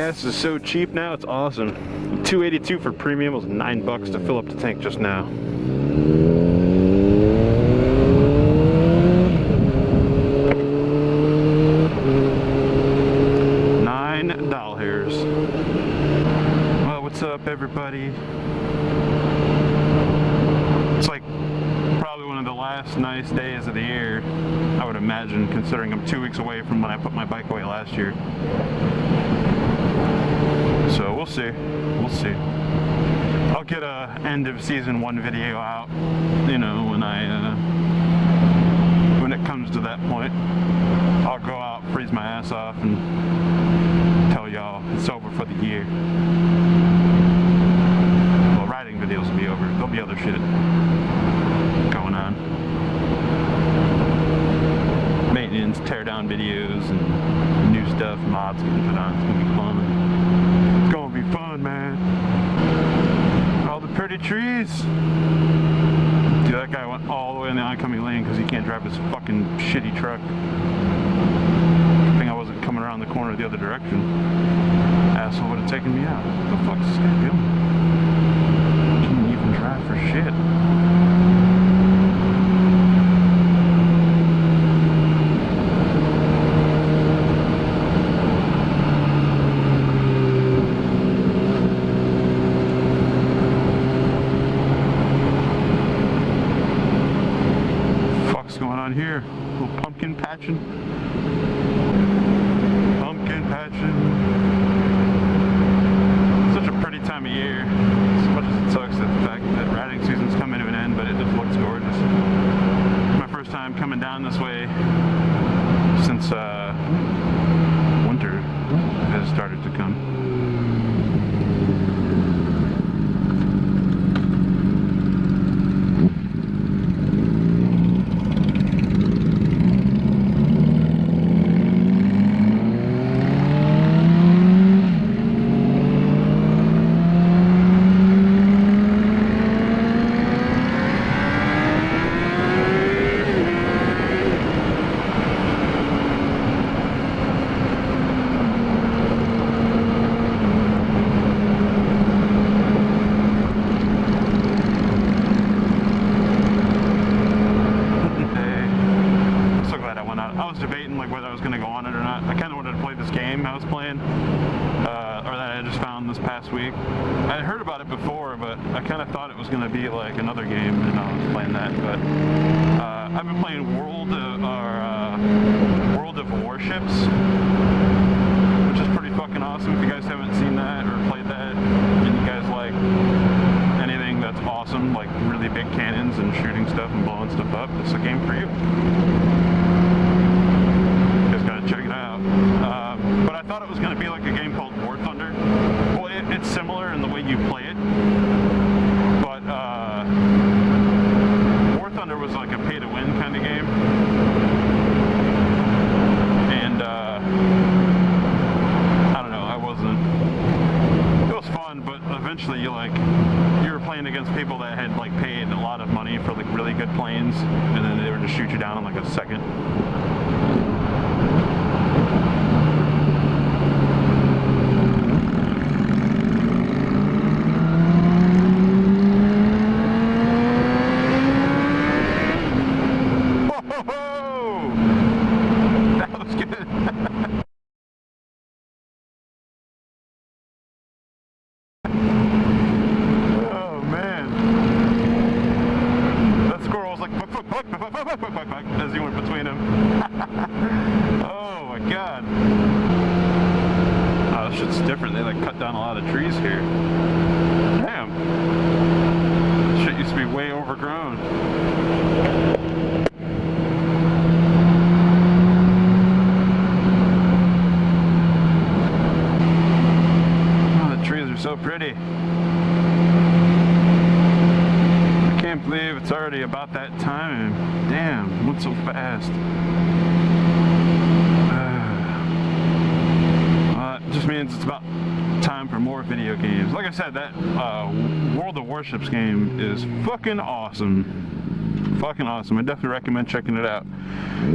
Gas is so cheap now, it's awesome. $2.82 for premium was $9 to fill up the tank just now. $9. Well, what's up, everybody? It's like probably one of the last nice days of the year, I would imagine, considering I'm 2 weeks away from when I put my bike away last year. So we'll see. We'll see. I'll get a end of season 1 video out, you know, when it comes to that point. I'll go out, freeze my ass off, and tell y'all it's over for the year. Well, riding videos will be over. There'll be other shit going on. Maintenance, tear down videos, and new stuff, mods getting put on. It's gonna be fun. It's gonna be fun, man. All the pretty trees. Dude, that guy went all the way in the oncoming lane because he can't drive his fucking shitty truck. Good thing I wasn't coming around the corner the other direction. Asshole would have taken me out. What the fuck is this guy doing? Can't even drive for shit. Here, a little pumpkin patching. Pumpkin patching. Such a pretty time of year. As much as it sucks that the fact that riding season's coming to an end, but it just looks gorgeous. It's my first time coming down this way since winter has started to come. Whether I was going to go on it or not. I kind of wanted to play this game I was playing, or that I just found this past week. I had heard about it before, but I kind of thought it was going to be like another game, and I was playing that. But I've been playing World of Warships, which is pretty fucking awesome. If you guys haven't seen that or played that, and you guys like anything that's awesome, like really big cannons and shooting stuff and blowing stuff up, it's a game for you. Check it out. But I thought it was going to be like a game called War Thunder. Well, it's similar in the way you play it, but War Thunder was like a pay-to-win kind of game, and I don't know. It was fun, but eventually you were playing against people that had like paid a lot of money for like really good planes, and then they would just shoot you down in like a second. As you went between them. Oh my god. Oh, this shit's different. They like cut down a lot of trees here. Damn. This shit used to be way overgrown. Oh, the trees are so pretty. I can't believe it's already about that time. Damn, went so fast. It just means it's about time for more video games. Like I said, that World of Warships game is fucking awesome. fucking awesome. I definitely recommend checking it out.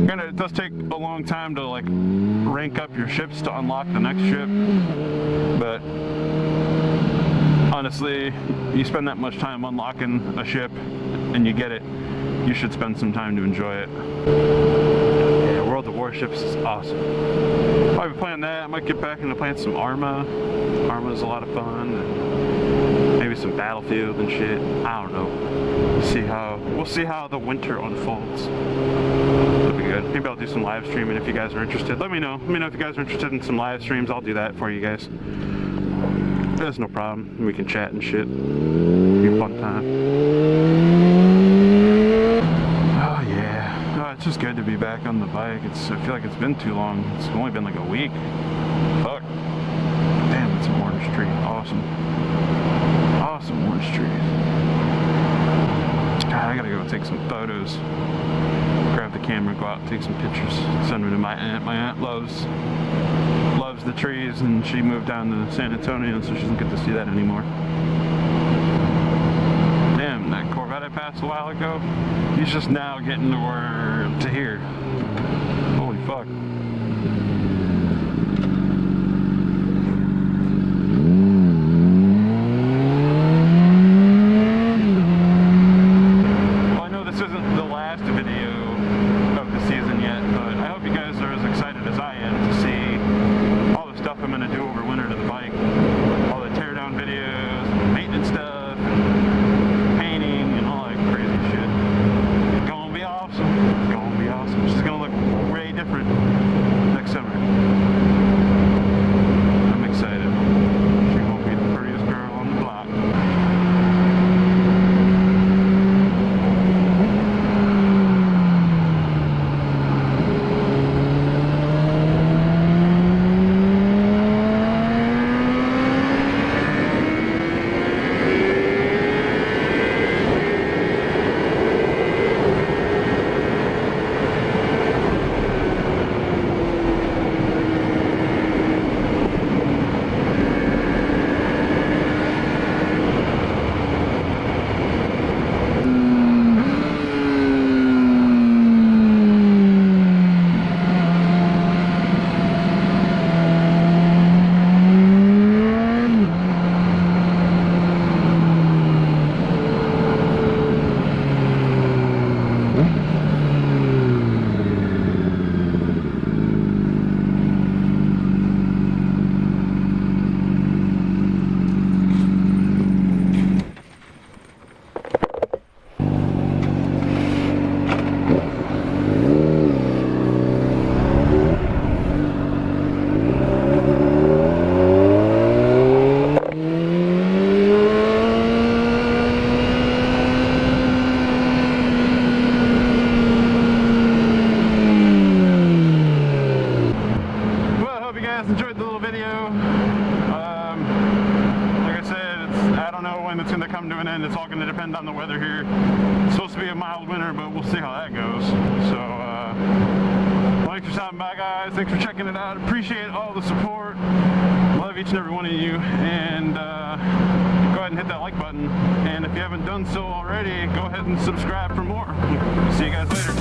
Granted, it does take a long time to like rank up your ships to unlock the next ship, but honestly, you spend that much time unlocking a ship and you get it, you should spend some time to enjoy it. Yeah, World of Warships is awesome. I'll be playing that. I might get back into playing some Arma. Arma is a lot of fun. And maybe some Battlefield and shit. I don't know. We'll see how the winter unfolds. It'll be good. Maybe I'll do some live streaming if you guys are interested. Let me know. Let me know if you guys are interested in some live streams. I'll do that for you guys. There's no problem. We can chat and shit. Be a fun time. Oh yeah. Oh, it's just good to be back on the bike. I feel like it's been too long. It's only been like a week. Fuck. Damn, it's an orange tree. Awesome. Awesome orange trees. God, I gotta go take some photos. Grab the camera, go out and take some pictures. Send them to my aunt. My aunt loves the trees, and she moved down to San Antonio, so she doesn't get to see that anymore. Damn, that Corvette I passed a while ago, he's just now getting to here. Holy fuck. Well, I know this isn't the last video of the season yet, but I hope you guys are as excited as I am to see all the stuff I'm going to do over winter to the bike. All the teardown videos, maintenance stuff, painting, and all that crazy shit. It's gonna be awesome. It's gonna be awesome. It's just gonna look way different next summer. I'm excited. She won't be the prettiest girl on the block. Enjoyed the little video. Like I said, I don't know when it's going to come to an end. It's all going to depend on the weather here. It's supposed to be a mild winter, but we'll see how that goes. So, thanks for stopping by, guys. Thanks for checking it out. Appreciate all the support. Love each and every one of you. And go ahead and hit that like button. And if you haven't done so already, go ahead and subscribe for more. See you guys later.